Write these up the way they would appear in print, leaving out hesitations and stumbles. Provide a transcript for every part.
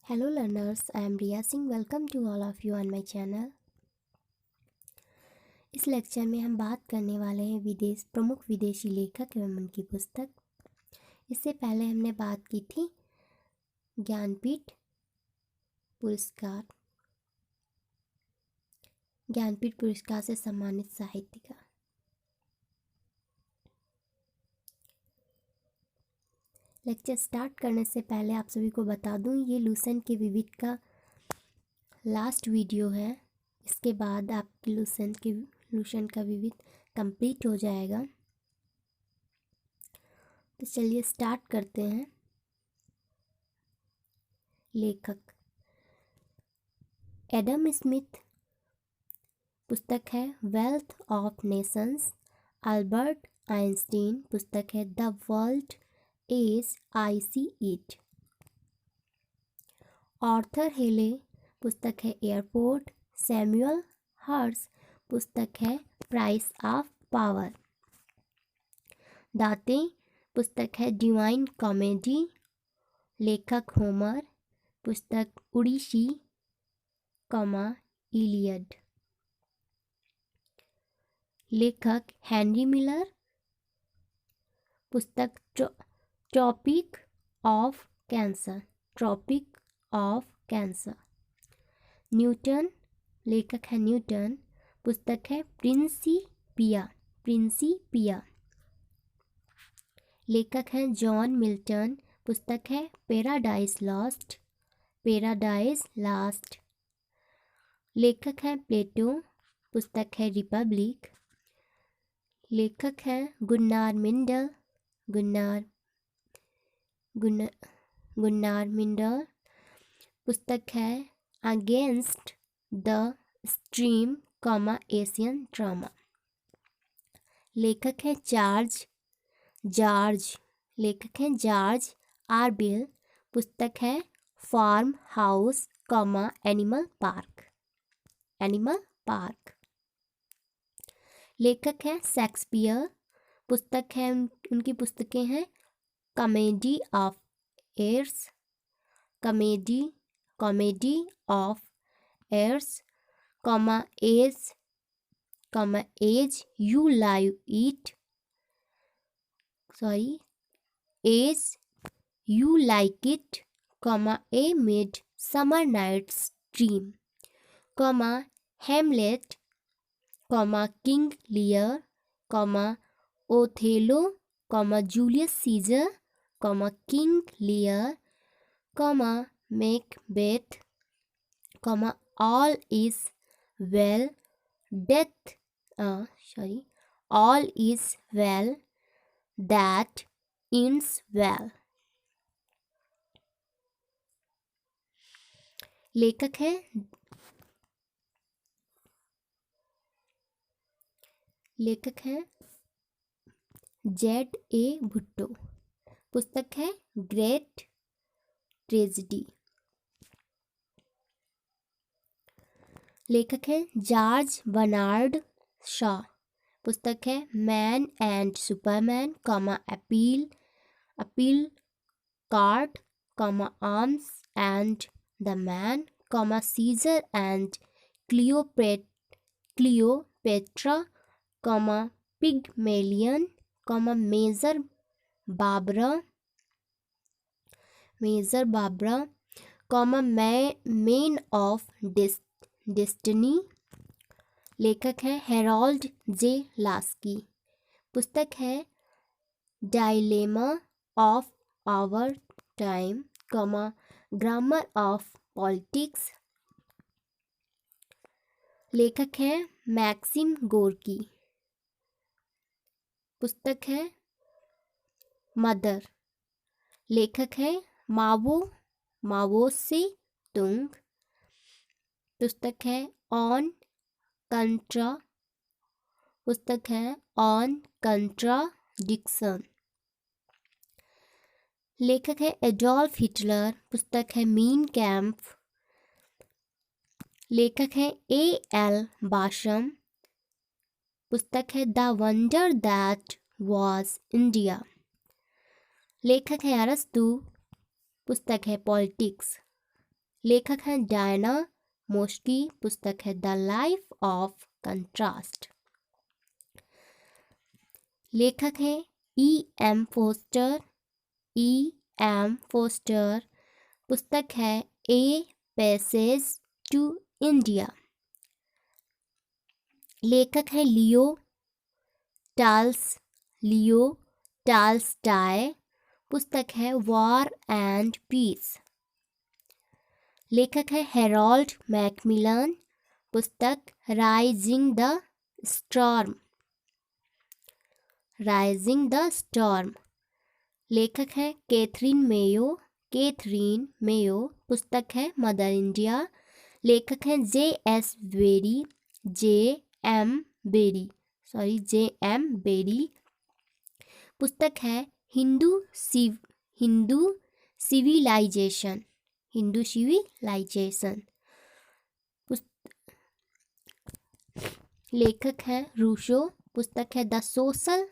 Hello learners, I am Riya Singh. Welcome to all of you on my channel. इस lecture में हम बात करने वाले हैं प्रमुख विदेशी लेखक एवं उनकी पुस्तक। इससे पहले हमने बात की थी ज्ञानपीठ पुरस्कार से सम्मानित साहित्यकार। लेक्चर स्टार्ट करने से पहले आप सभी को बता दूं, ये लूसेंट के विविध का लास्ट वीडियो है। इसके बाद आपकी लूसेंट का विविध कंप्लीट हो जाएगा। तो चलिए स्टार्ट करते हैं। लेखक एडम स्मिथ, पुस्तक है wealth of nations. Albert Einstein, पुस्तक है the world as I see it. Arthur Hailey, पुस्तक है एयरपोर्ट। सैमुअल हर्स, पुस्तक है प्राइस ऑफ पावर। दाते, पुस्तक है डिवाइन कॉमेडी। लेखक होमर, पुस्तक उड़ीसी, इलियड। लेखक हेनरी मिलर, पुस्तक ट्रॉपिक ऑफ कैंसर। न्यूटन, लेखक है न्यूटन, पुस्तक है प्रिंसिपिया। लेखक हैं जॉन मिल्टन, पुस्तक है पैराडाइज लास्ट। लेखक हैं प्लेटो, पुस्तक है रिपब्लिक। लेखक हैं गुन्नार मिंडल, पुस्तक है against the stream, Asian drama. लेखक है लेखक हैं जॉर्ज आरबिल, पुस्तक है फार्म हाउस, एनिमल पार्क। लेखक हैं शेक्सपियर, पुस्तक है उनकी पुस्तकें हैं comedy of errors, as you like it, a midsummer night's dream, Hamlet, King Lear, Othello, Julius Caesar, King Lear, Macbeth, all is well that ends well। लेखक है Z A Bhutto, पुस्तक है ग्रेट ट्रेजेडी। लेखक है George Bernard Shaw, पुस्तक है man and superman, apple cart, arms and the man, Caesar and Cleopatra, Pygmalion, Major Barbara, man of destiny. लेखक है हेरोल्ड जे लास्की, पुस्तक है dilemma of our time, grammar of politics. लेखक है maxim Gorky, पुस्तक है मदर। लेखक है मावो से तुंग, पुस्तक है ऑन कंट्राडिक्शन। लेखक है एडोल्फ हिटलर, पुस्तक है मीन कैंप। लेखक है ए.एल. बाशम, पुस्तक है the wonder that was India. लेखक है अरस्तु, पुस्तक है पॉलिटिक्स। लेखक हैं डायना मोस्की। पुस्तक है द लाइफ ऑफ कंट्रास्ट। लेखक हैं E.M. फोस्टर। E.M. फोस्टर। पुस्तक है ए पैसेज टू इंडिया। लेखक हैं लियो टाल्स्टाय। पुस्तक है वॉर एंड पीस। लेखक है हेरोल्ड मैकमिलन। पुस्तक राइजिंग द स्टॉर्म। लेखक है कैथरीन मेयो। पुस्तक है मदर इंडिया। लेखक हैं जे एम बेरी। पुस्तक है हिंदू सिविलाइजेशन। लेखक है रूसो। पुस्तक है द सोशल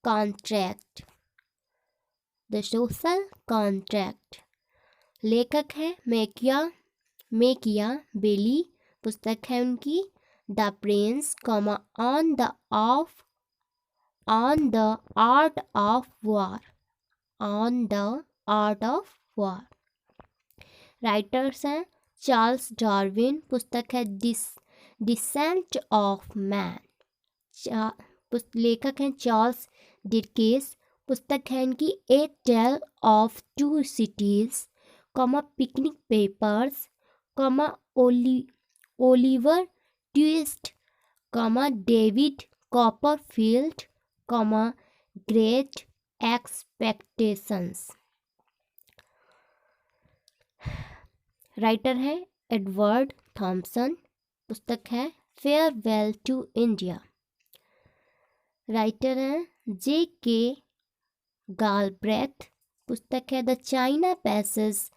कॉन्ट्रैक्ट। लेखक है मेकिया बेली। पुस्तक है उनकी the Prince, on the art of war. Writers हैं चार्ल्स डार्विन। पुस्तक है डिसेंट ऑफ मैन। लेखक हैं चार्ल्स डिकेंस। पुस्तक है इनकी a tale of two cities, picnic papers, Oliver Twist, David Copperfield, great expectations. Writer है एडवर्ड थॉमसन। पुस्तक है फेयरवेल टू इंडिया। राइटर है J.K. गालब्रेथ। पुस्तक है the China passage,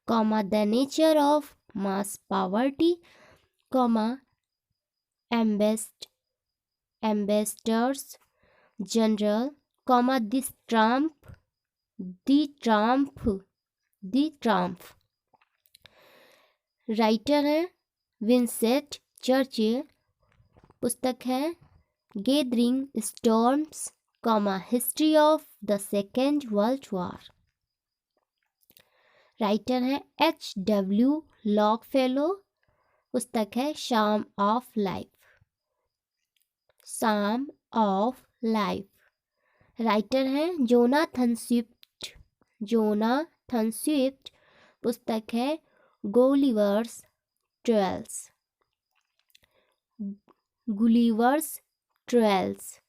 the nature of mass poverty, ambassador's general, the tramp. Writer है Vincent Churchill. पुस्तक है gathering storms, history of the second world war. Writer है H.W. Longfellow. पुस्तक है psalm of life. Writer है Jonathan Swift. पुस्तक है Gulliver's travels.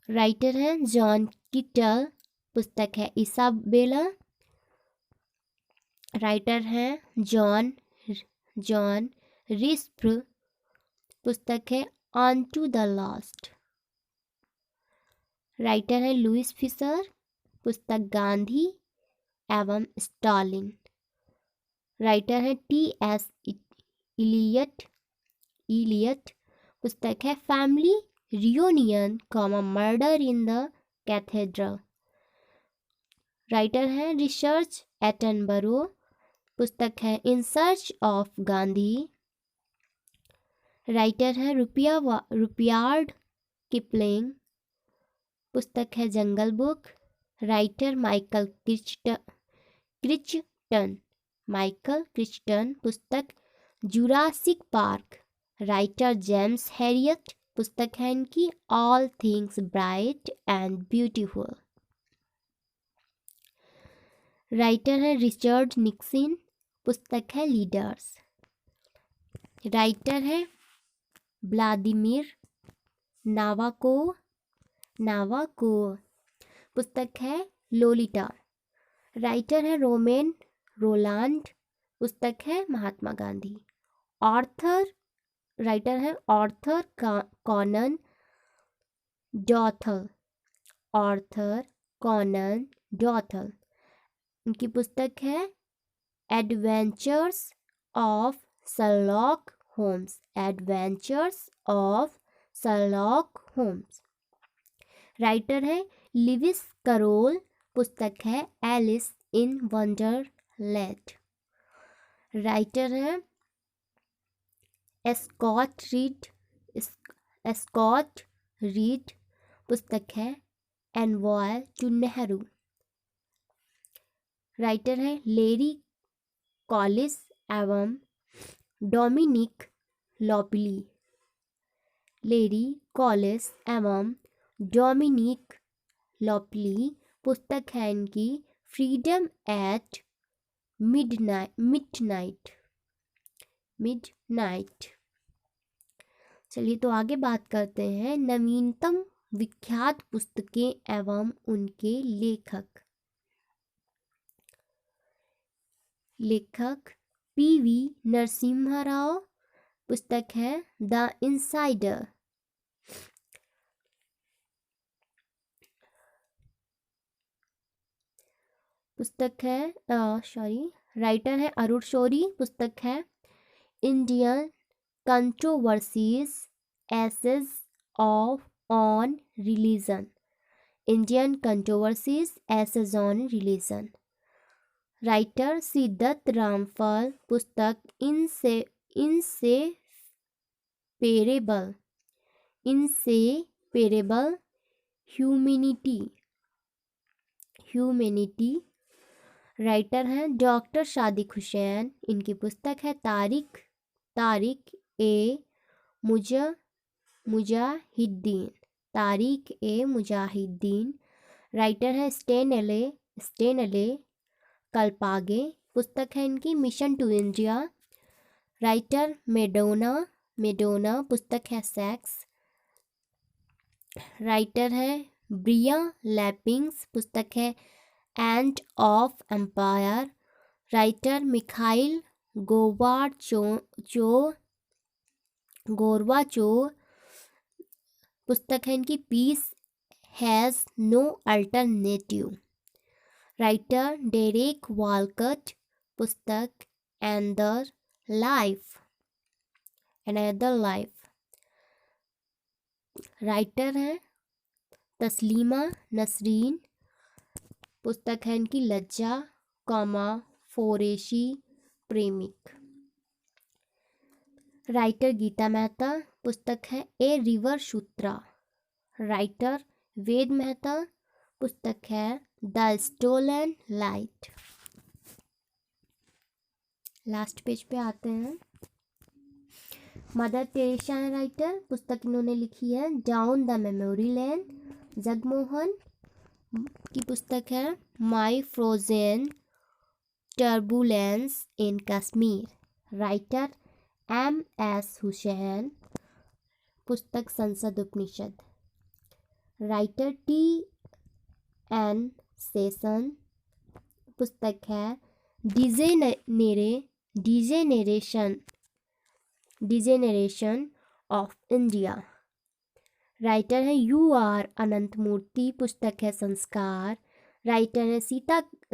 Writer है जॉन किटल। पुस्तक है इसाबेला। राइटर है जॉन रिस्प्र। पुस्तक है unto the last. Writer है लुइस फिशर। पुस्तक गांधी एवं स्टालिन। राइटर है T.S. इलियट। पुस्तक है family reunion, murder in the cathedral. Writer है रिचर्ड एटनबरो। पुस्तक है in search of Gandhi. Writer है रुपयार्ड किपलिंग। पुस्तक है jungle book. Writer Michael Crichton. पुस्तक Jurassic Park. Writer James Herriot. पुस्तक है इनकी all things bright and beautiful. Writer है रिचर्ड निक्सन। पुस्तक है लीडर्स। राइटर है व्लादिमीर नावाकोव। पुस्तक है लोलिटा। राइटर है रोमेन रोलांड। पुस्तक है महात्मा गांधी। राइटर है ऑर्थर कॉनन डॉथल। उनकी पुस्तक है adventures of Sherlock Holmes. Writer है लिविस करोल। पुस्तक है एलिस इन वंडरलैंड। राइटर है स्कॉट रीड। पुस्तक है एनवॉय टू नेहरू। राइटर है लेरी कॉलिस एवं डोमिनिक लॉपली। लेरी कॉलिस एवं डोमिनिक लॉपली। पुस्तक है इनकी फ्रीडम एट मिडनाइट। चलिए तो आगे बात करते हैं नवीनतम विख्यात पुस्तकें एवं उनके लेखक। पीवी नरसिम्हा राव। पुस्तक है द इनसाइडर। पुस्तक है राइटर है अरुण शौरी। पुस्तक है Indian controversies essays of on religion. Indian controversies essays on religion. Writer Siddharth Ramphal. पुस्तक इनसेपरेबल ह्यूमैनिटी। राइटर हैं डॉक्टर सादिक हुसैन। इनकी पुस्तक है तारिक ए मुजाहिद्दीन। राइटर है स्टेनले कल्पागे। पुस्तक है इनकी mission to India. Writer Madonna. पुस्तक है सेक्स। राइटर है ब्रिया लैपिंग्स। पुस्तक है end of empire. Writer Mikhail Gorbachev. पुस्तक है इनकी peace has no alternative. Writer Derek Walcott. पुस्तक अनदर लाइफ। राइटर है तस्लीमा नसरीन। पुस्तक है इनकी लज्जा फोरेशी प्रेमिक। राइटर गीता मेहता। पुस्तक है a river Sutra. Writer Ved Mehta. पुस्तक है the stolen light. Last page पे आते हैं। मदर टेरेसा है राइटर। पुस्तक इन्होंने लिखी है down the memory lane. Jagmohan की पुस्तक है my frozen turbulence in Kashmir. Writer MS Hussain. पुस्तक संसद उपनिषद। Writer TN Seshan. पुस्तक है डिजेनेरेशन ऑफ इंडिया। राइटर है UR अनंत मूर्ति। पुस्तक है संस्कार। राइटर है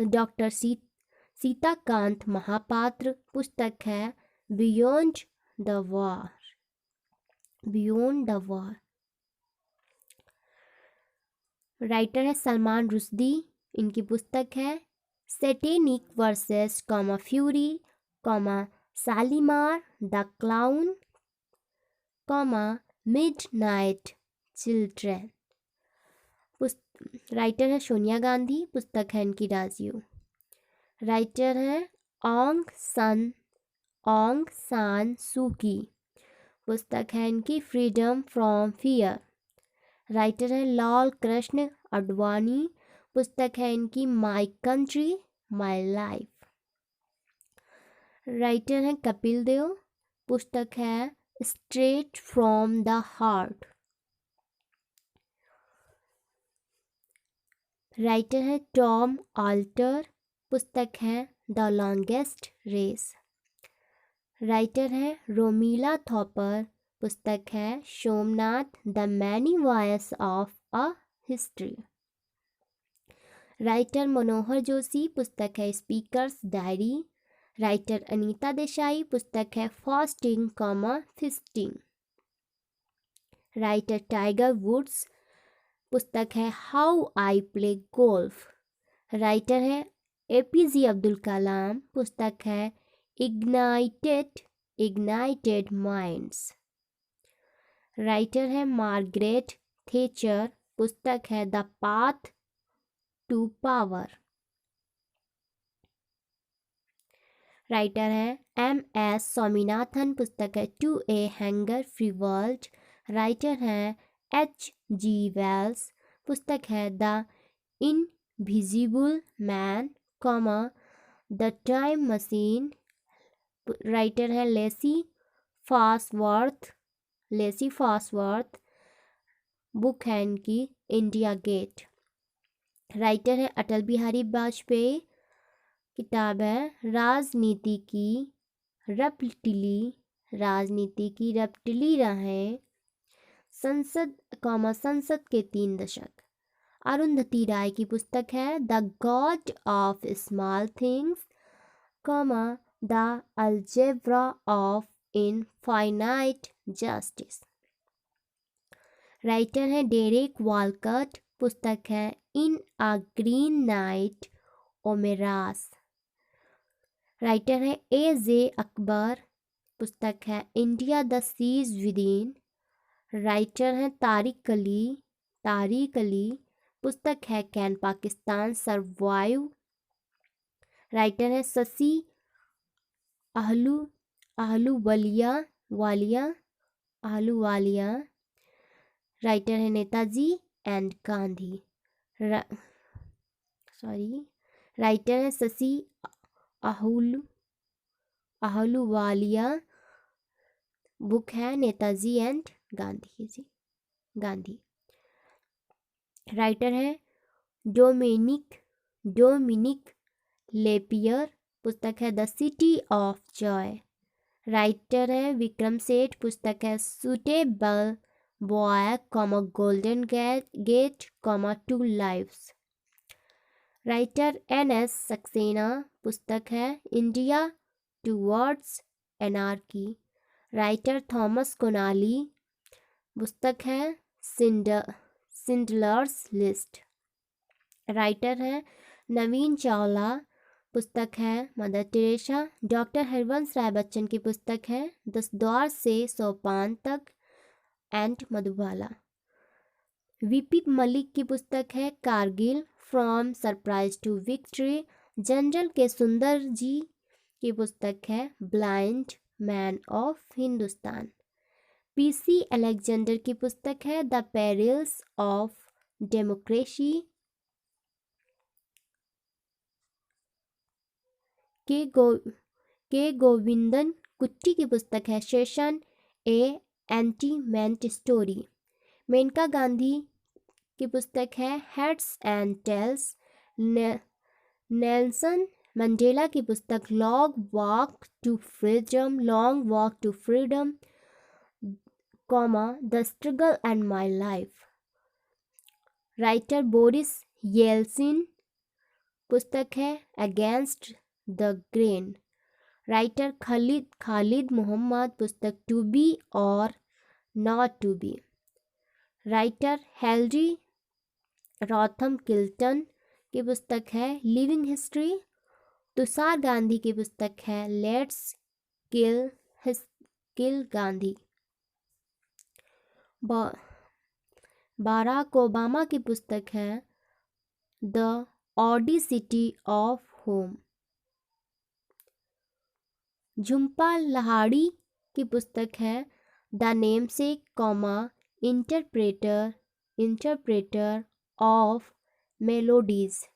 डॉक्टर सीताकांत महापात्र। पुस्तक है बियॉन्ड द वॉर। राइटर है सलमान रुश्दी। इनकी पुस्तक है satanic versus fury, Shalimar the clown, midnight children. Writer है सोनिया गांधी। पुस्तक है इनकी राजियो। राइटर है ऑंग सान सू की। पुस्तक है इनकी फ्रीडम फ्रॉम फियर। राइटर है लाल कृष्ण अडवाणी। पुस्तक है इनकी my country my life. Writer है कपिल देव। पुस्तक है straight from the heart. Writer है टॉम ऑल्टर। पुस्तक है द लॉन्गेस्ट रेस। राइटर है रोमिला थॉपर। पुस्तक है Somnath the many voice of a history. Writer Manohar Joshi. पुस्तक है speaker's diary. Writer Anita Desai. पुस्तक है fasting feasting. Writer Tiger Woods. पुस्तक है how I play golf. Writer है APJ अब्दुल कलाम, पुस्तक है इग्नाइटेड माइंड्स। राइटर है मार्गरेट थेचर, पुस्तक है the path to power. Writer है MS स्वामीनाथन, पुस्तक है to a hunger free world. Writer है HG वेल्स, पुस्तक है the invisible man, the time machine. Writer है लेसी फास्वर्थ, बुक है इनकी इंडिया गेट। राइटर है अटल बिहारी वाजपेयी, किताब है राजनीति की रपटली राहें, संसद के 3 दशक। अरुंधति राय की पुस्तक है the god of small things, the algebra of infinite justice. Writer है डेरेक वॉलकॉट, पुस्तक है in a green night Omeros. Writer है AJ अकबर, पुस्तक है India the siege within. Writer है तारिक अली, पुस्तक है कैन पाकिस्तान सर्वाइव। राइटर है शशि अहलूवालिया। राइटर है नेताजी एंड गांधी। राइटर है शशि अहलूवालिया, बुक है नेताजी एंड गांधी। राइटर है डोमिनिक लेपियर, पुस्तक है the city of joy. Writer है विक्रम सेठ, पुस्तक है suitable boy, golden gate, two lives. Writer NS Saxena, पुस्तक है India towards anarchy. Writer Thomas Keneally, पुस्तक है सिंडलर्स लिस्ट। राइटर है नवीन चावला, पुस्तक है mother Teresa. Doctor Harvansh Rai Bachchan की पुस्तक है 10 द्वार से सोपान तक एंड मधुबाला। VP मलिक की पुस्तक है Kargil from surprise to victory. General K Sundarji की पुस्तक है blind man of Hindustan. PC Alexander की पुस्तक है द पेरिल्स ऑफ डेमोक्रेसी। के गोविंदन कुट्टी की पुस्तक है Seshan a intimate story. Maneka Gandhi की पुस्तक है heads and tails. Nelson Mandela की पुस्तक long walk to freedom, the struggle and my life. Writer Boris Yeltsin, पुस्तक है against the grain. Writer Khalid Mohammad, पुस्तक टू बी और not to be. Writer Henry Rotham Kilton की पुस्तक है लिविंग हिस्ट्री। तुषार गांधी की पुस्तक है let's kill Gandhi. Barack Obama की पुस्तक है the audacity of home. Jhumpa Lahiri की पुस्तक है the namesake, interpreter of melodies.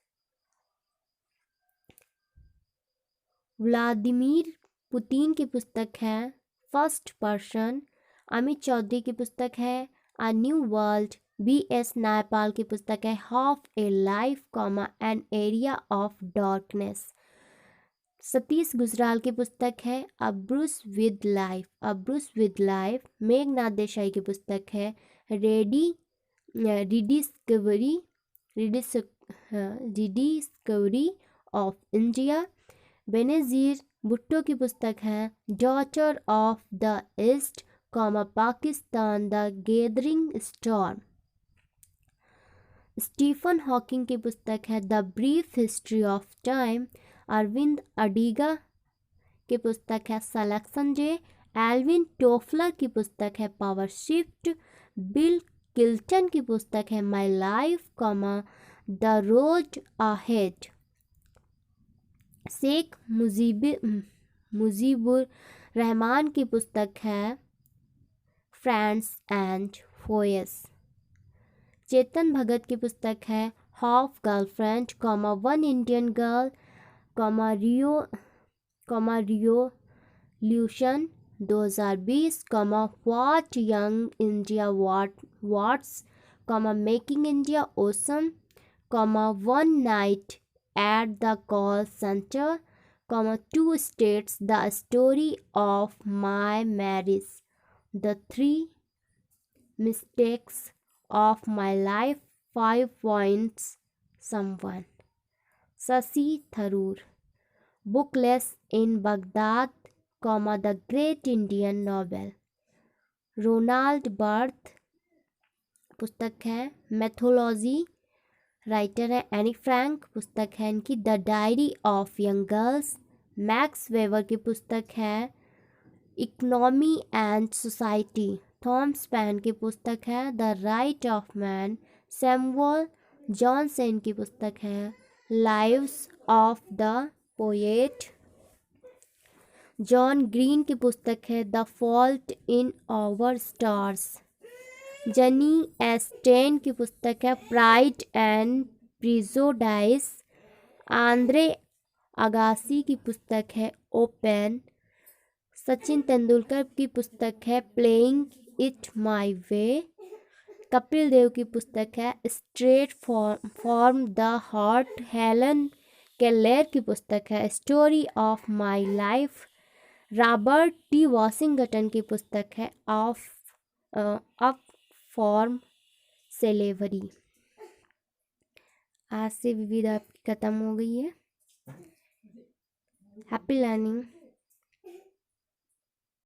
Vladimir Putin की पुस्तक है फर्स्ट पर्सन। अमित चौधरी की पुस्तक है a new world. BS Naipaul की पुस्तक है half a life, an area of darkness. Satish Gujral की पुस्तक है a brush with life. Meghnad Desai की पुस्तक है rediscovery of India. Benazir Bhutto की पुस्तक है daughter of the east, Pakistan the gathering storm. Stephen Hawking की पुस्तक है the brief history of time. Arvind Adiga की पुस्तक है सिलेक्शन जे। एल्विन टोफलर की पुस्तक है पावर शिफ्ट। बिल किल्टन की पुस्तक है my life, the road ahead. Sheikh Mujibur Rahman की पुस्तक है फ्रेंड्स एंड फोएस। चेतन भगत की पुस्तक है half girlfriend, one Indian girl, revolution 2020, what young India wants, making India awesome, one night at the call centre, two states the story of my marriage, the 3 mistakes of my life, 5 points someone. Shashi Tharoor, Bookless in Baghdad, the Great Indian Novel. Roland Barthes पुस्तक है mythology, writer है Anne Frank, पुस्तक है इनकी the diary of young girls. Max Weber की पुस्तक है economy and society. Thomas Paine की पुस्तक है the right of man. Samuel Johnson की पुस्तक है lives of the poet. John Green की पुस्तक है the fault in our stars. Jane Austen की पुस्तक है pride and prejudice. Andre Agassi की पुस्तक है ओपन। सचिन तेंदुलकर की पुस्तक है प्लेइंग इट माई वे। कपिल देव की पुस्तक है straight form the heart. Helen Keller की पुस्तक है story of my life. Robert T Washington की पुस्तक है अप फॉर्म सेलेवरी। आज से विविध आपकी खत्म हो गई है। Happy learning.